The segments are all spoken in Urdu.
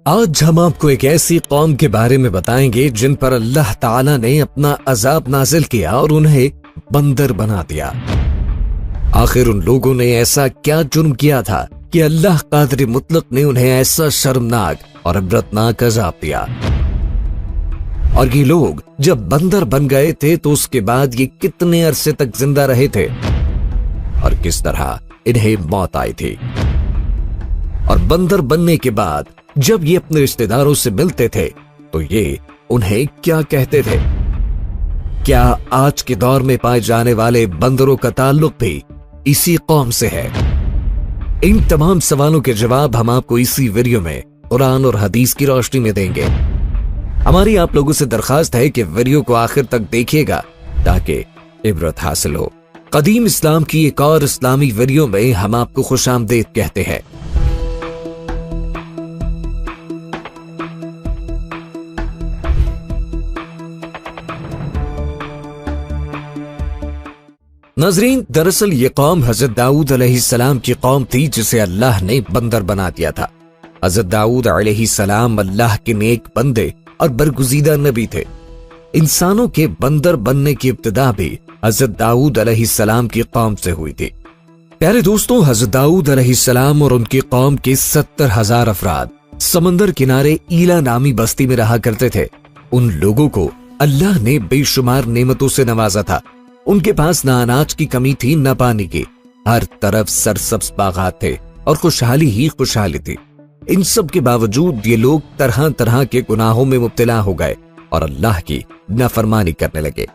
آج ہم آپ کو ایک ایسی قوم کے بارے میں بتائیں گے جن پر اللہ تعالیٰ نے اپنا عذاب نازل کیا اور انہیں بندر بنا دیا۔ آخر ان لوگوں نے ایسا کیا جرم کیا تھا کہ اللہ قادر مطلق نے انہیں ایسا شرمناک اور عبرتناک عذاب دیا؟ اور یہ لوگ جب بندر بن گئے تھے تو اس کے بعد یہ کتنے عرصے تک زندہ رہے تھے اور کس طرح انہیں موت آئی تھی؟ اور بندر بننے کے بعد جب یہ اپنے رشتہ داروں سے ملتے تھے تو یہ انہیں کیا کہتے تھے؟ کیا آج کے دور میں پائے جانے والے بندروں کا تعلق بھی اسی قوم سے ہے؟ ان تمام سوالوں کے جواب ہم آپ کو اسی ویڈیو میں قرآن اور حدیث کی روشنی میں دیں گے۔ ہماری آپ لوگوں سے درخواست ہے کہ ویڈیو کو آخر تک دیکھیے گا تاکہ عبرت حاصل ہو۔ قدیم اسلام کی ایک اور اسلامی ویڈیو میں ہم آپ کو خوش آمدید کہتے ہیں۔ ناظرین، دراصل یہ قوم حضرت داؤد علیہ السلام کی قوم تھی جسے اللہ نے بندر بنا دیا تھا۔ حضرت داؤد علیہ السلام اللہ کے نیک بندے اور برگزیدہ نبی تھے۔ انسانوں کے بندر بننے کی ابتدا بھی حضرت داؤد علیہ السلام کی قوم سے ہوئی تھی۔ پیارے دوستوں، حضرت داؤد علیہ السلام اور ان کی قوم کے 70,000 افراد سمندر کنارے ایلا نامی بستی میں رہا کرتے تھے۔ ان لوگوں کو اللہ نے بے شمار نعمتوں سے نوازا تھا۔ ان کے پاس نہ اناج کی کمی تھی نہ پانی کی، ہر طرف سرسبز باغات تھے اور خوشحالی ہی خوشحالی تھی۔ ان سب کے باوجود یہ لوگ طرح طرح کے گناہوں میں مبتلا ہو گئے اور اللہ کی نافرمانی کرنے لگے۔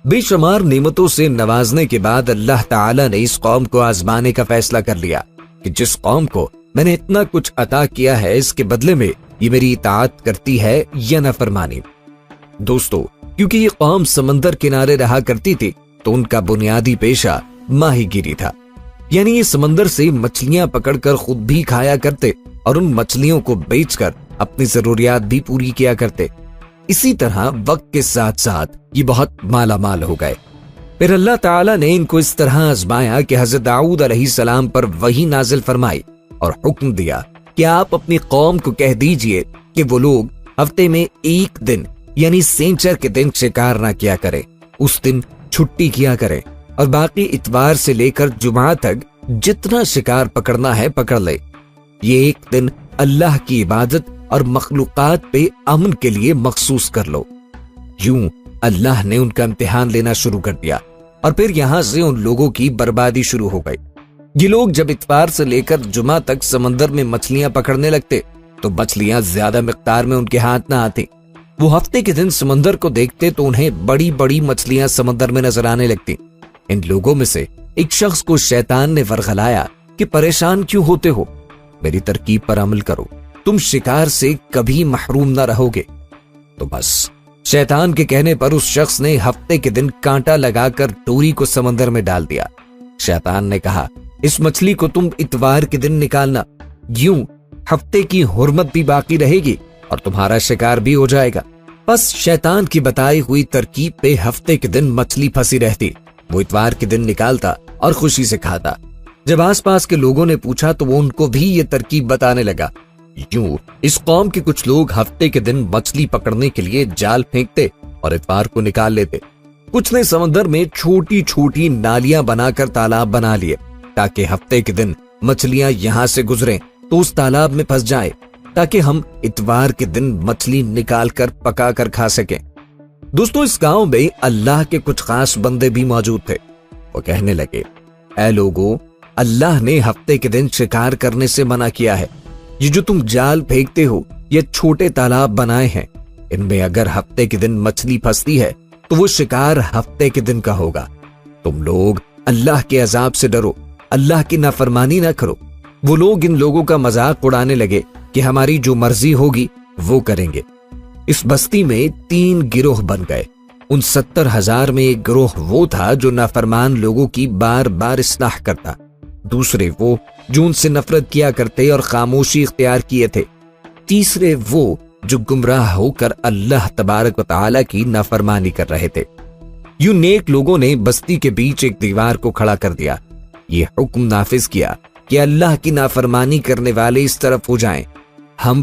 بے شمار نعمتوں سے نوازنے کے بعد اللہ تعالیٰ نے اس قوم کو آزمانے کا فیصلہ کر لیا کہ جس قوم کو میں نے اتنا کچھ عطا کیا ہے اس کے بدلے میں یہ میری اطاعت کرتی ہے یا نافرمانی۔ دوستو، کیونکہ یہ قوم سمندر کنارے رہا کرتی تھی تو ان کا بنیادی پیشہ ماہی گیری تھا، یعنی یہ سمندر سے مچھلیاں پکڑ کر خود بھی کھایا کرتے اور ان مچھلیوں کو بیچ کر اپنی ضروریات بھی پوری کیا کرتے۔ اسی طرح وقت کے ساتھ ساتھ یہ بہت مالا مال ہو گئے۔ پھر اللہ تعالیٰ نے ان کو اس طرح آزمایا کہ حضرت داؤد علیہ السلام پر وحی نازل فرمائی اور حکم دیا کہ آپ اپنی قوم کو کہہ دیجئے کہ وہ لوگ ہفتے میں ایک دن یعنی سینچر کے دن شکار نہ کیا کرے، اس دن چھٹی کیا کرے اور باقی اتوار سے لے کر جمعہ تک جتنا شکار پکڑنا ہے پکڑ لے۔ یہ ایک دن اللہ کی عبادت اور مخلوقات پہ امن کے لیے مخصوص کر لو۔ یوں اللہ نے ان کا امتحان لینا شروع کر دیا اور پھر یہاں سے ان لوگوں کی بربادی شروع ہو گئی۔ یہ لوگ جب اتوار سے لے کر جمعہ تک سمندر میں مچھلیاں پکڑنے لگتے تو مچھلیاں زیادہ مقدار میں ان کے ہاتھ نہ آتی۔ وہ ہفتے کے دن سمندر کو دیکھتے تو انہیں بڑی بڑی مچھلیاں سمندر میں نظر آنے لگتی۔ ان لوگوں میں سے ایک شخص کو شیطان نے ورغلایا کہ پریشان کیوں ہوتے ہو، میری ترکیب پر عمل کرو، تم شکار سے کبھی محروم نہ رہو گے۔ تو بس شیطان کے کہنے پر اس شخص نے ہفتے کے دن کانٹا لگا کر ڈوری کو سمندر میں ڈال دیا۔ شیطان نے کہا، اس مچھلی کو تم اتوار کے دن نکالنا، یوں ہفتے کی حرمت بھی باقی رہے گی اور تمہارا شکار بھی ہو جائے گا۔ بس شیطان کی بتائی ہوئی ترکیب پہ ہفتے کے دن مچھلی پھنسی رہتی، وہ اتوار کے دن نکالتا اور خوشی سے کھاتا۔ جب آس پاس کے لوگوں نے پوچھا تو وہ ان کو بھی یہ ترکیب بتانے لگا۔ یوں اس قوم کے کچھ لوگ ہفتے کے دن مچھلی پکڑنے کے لیے جال پھینکتے اور اتوار کو نکال لیتے۔ کچھ نے سمندر میں چھوٹی چھوٹی نالیاں بنا کر تالاب بنا لیے تاکہ ہفتے کے دن مچھلیاں یہاں سے گزریں تو اس تالاب میں پھنس جائیں تاکہ ہم اتوار کے دن مچھلی نکال کر پکا کر کھا سکیں۔ دوستو، اس گاؤں میں اللہ کے کچھ خاص بندے بھی موجود تھے۔ وہ کہنے لگے، اے لوگو، اللہ نے ہفتے کے دن شکار کرنے سے منع کیا ہے۔ یہ جو تم جال پھینکتے ہو یہ چھوٹے تالاب بنائے ہیں، ان میں اگر ہفتے کے دن مچھلی پھنستی ہے تو وہ شکار ہفتے کے دن کا ہوگا۔ تم لوگ اللہ کے عذاب سے ڈرو، اللہ کی نافرمانی نہ کرو۔ وہ لوگ ان لوگوں کا مذاق اڑانے لگے کہ ہماری جو مرضی ہوگی وہ کریں گے۔ اس بستی میں 3 گروہ بن گئے۔ ان 70,000 میں ایک گروہ وہ تھا جو نافرمان لوگوں کی بار بار اصلاح کرتا، دوسرے وہ جو ان سے نفرت کیا کرتے اور خاموشی اختیار کیے تھے، تیسرے وہ جو گمراہ ہو کر اللہ تبارک و تعالی کی نافرمانی کر رہے تھے۔ یوں نیک لوگوں نے بستی کے بیچ ایک دیوار کو کھڑا کر دیا، یہ حکم نافذ کیا کہ اللہ کی نافرمانی کرنے والے اس طرف ہو جائیں، ہم